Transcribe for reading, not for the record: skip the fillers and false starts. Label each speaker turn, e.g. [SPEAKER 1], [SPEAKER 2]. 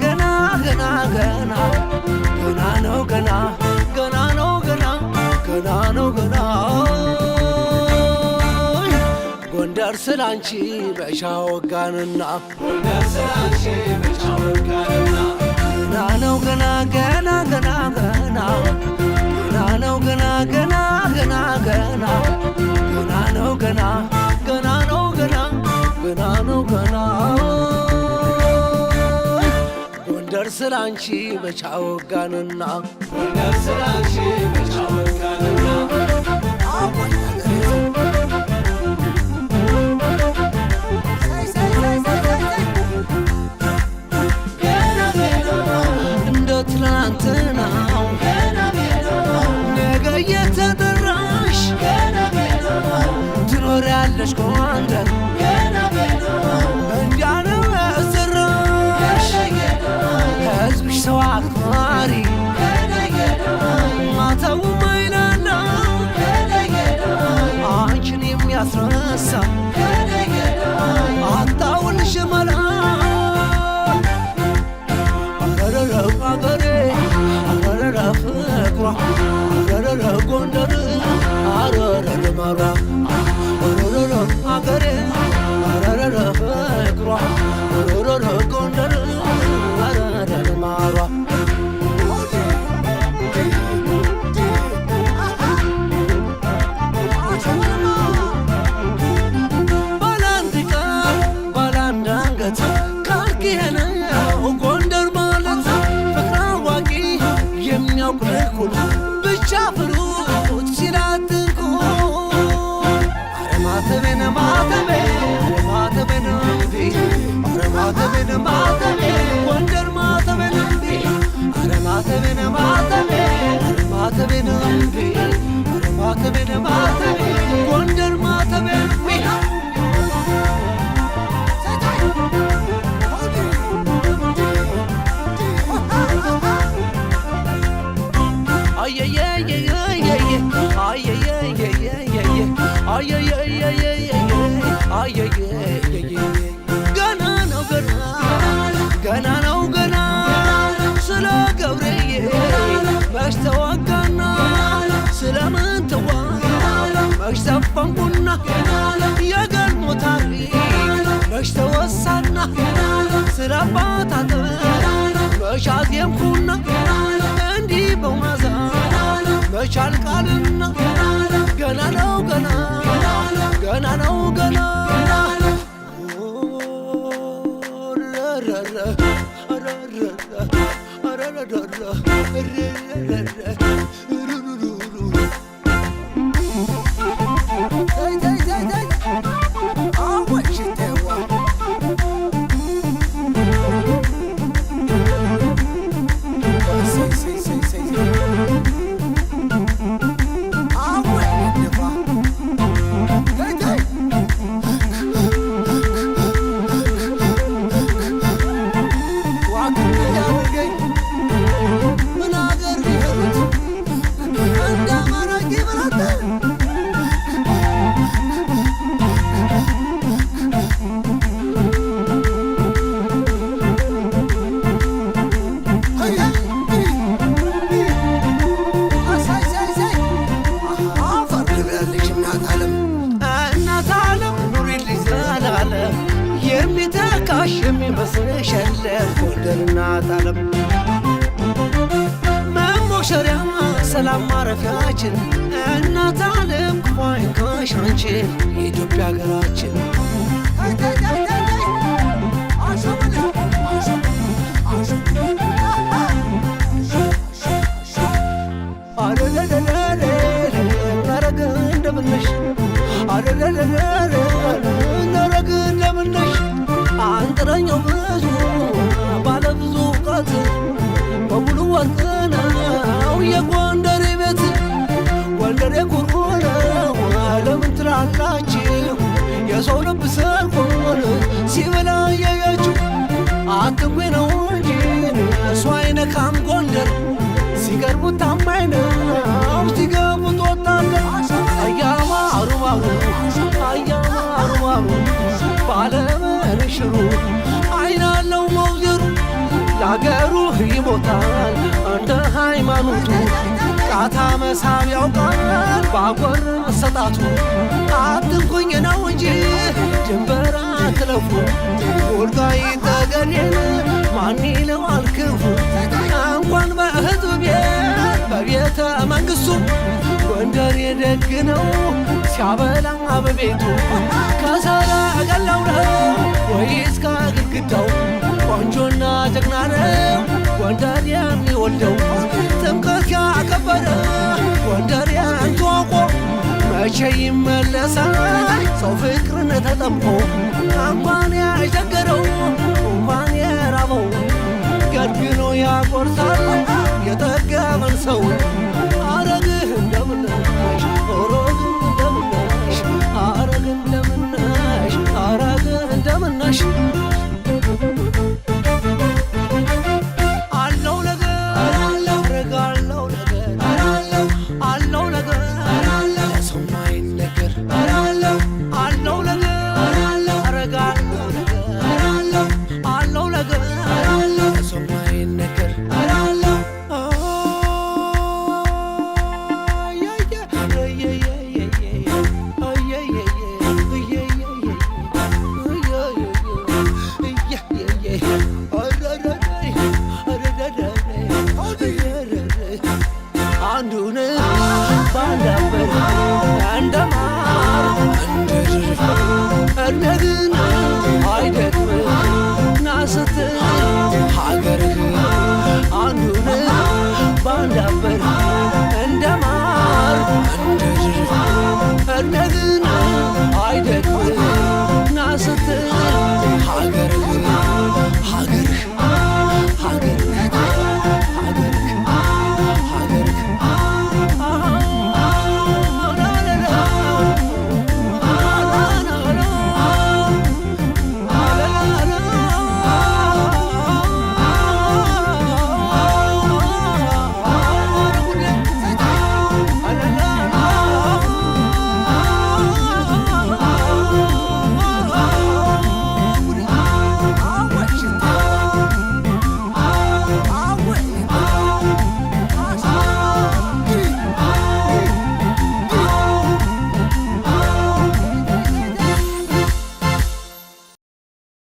[SPEAKER 1] ገና ገና ገና ገና ነው ገና ገና ነው ገና ገና ነው ገና ጎንደር ስላንቺ በሻወጋንና ጎንደር ስላንቺ በሻወጋንና ገና ነው ገና ገና ገና ገና ገና ነው ገና ገና ገና ገና ገና ነው ገና ገና ነው ገና ገና ነው ገና ጎንደር ስላንቺ በቻወጋንና ጎንደር ስላንቺ በቻወጋንና እንደ ትላንትናው ነገ እየተጠራሽ ትኖሪያለሽ ጎንደር እንዲያነው ያሰራሽ ሕዝብሽ ሰው አክባሪ ማታው ማይላላ አንቺን የሚያስረሳ አታውልሽ መላ አረረ አገሬ አረረ ፍቅሯ አረረ ጎንደር አረረ ልመራ አረረ አገሬ አረረ ፍቅሯ አረረ ጎንደር አረረ ልመራ ባላንድ ቃል ባላንድ አንገት ካልኪሄነ ጎንደር ማለት ፍቅር አዋቂ የሚያውቅ ልኩን ብቻ ፍሩት ሲላትንኩ አረማተቤን ማተቤ አረማተቤን እምቢ አረማተቤን ማተቤ ጎንደር ማተቤን እምቢ አረማተቤን ማተቤ አረማተቤን እምቢ አረማተቤን ማተቤ ጎንደር ማተቤን እምቢ ገና ነው ገና ገና ነው ገና ስለ ገብርዬ መች ተዋጋና ስለምን ተዋ መች ዘፈንኩና የገድሞ ታሪክ መች ተወሳና ስለ አባታተ መች አዜምኩና እንዲህ በማዛ መች አልቃልና ገና ነው ገና ገና ነው ገና የሚተካሽ የሚመስልሽ የለም ጎንደር እናት ዓለም መሞሸሪያ ሰላም ማረፊያችን እናት ዓለም ክፉ አይንካሽ አንቺን የኢትዮጵያ ሀገራችን ነረግ እንደምነሽ ነረግ እንደምነሽ አንጥረኛው ብዙ ባለ ብዙ እውቀት በሙሉ ወርቅ ነው የጎንደር ቤት ጎንደር ኩሩ ነው ለምን ትላላችሁ የሰው ልብ ሰርቆን ሲበላ ያያችሁ አትንኩ ነው እንጂ እሱ አይነካም ጎንደር ሲቀርቡት ታማኝ ነው ሲገቡት ወታደር አያማ አሩባሩ አያማ አሩባሩ ባለመንሽሩ አይናለው መውዜሩ ለአገሩ ይሞታል እንደ ሃይማኖቱ ቃታ መሳብ ያውቃል ባጎር መሰጣቱ አትንኩኝ ነው እንጂ ድንበር አትለፉ ወልቃይት ጠገዴን ማን ይለዋል ክፉ እንኳን በሕዝብ ቤት በቤተ መንግሥቱ ጎንደር የደግ ነው ሲያበላ በቤቱ ከሰረገላው ነው ወይስ ከግድግዳው ቆንጆና ጀግና ነው ጎንደር የሚወልደው ጥምቀት ያከበረ ጎንደር ያንቷቆ መቼ ይመለሳል ሰው ፍቅርን ተጠምቆ እንኳን ያሸገረው እንኳን የራበው ገድግኖ ያቆርሳል የጠገበን ሰው አረግህ እንደምነሽ ኦሮግህ እንደምነሽ አረግህ እንደምነሽ አረግህ እንደምነሽ አለው ነገር አረጋለው ነገር አለው ነገር ለሰው ማይነገር አለው ነገር አረጋለው ነገር አለው ነገር ለሰው ማይነገር አንዱን ባንዳበር እንደማር እንደድር እነግን አይደክም ናስት ሀገርህ አንዱን ባንዳበር እንደማር እንደድር እነግን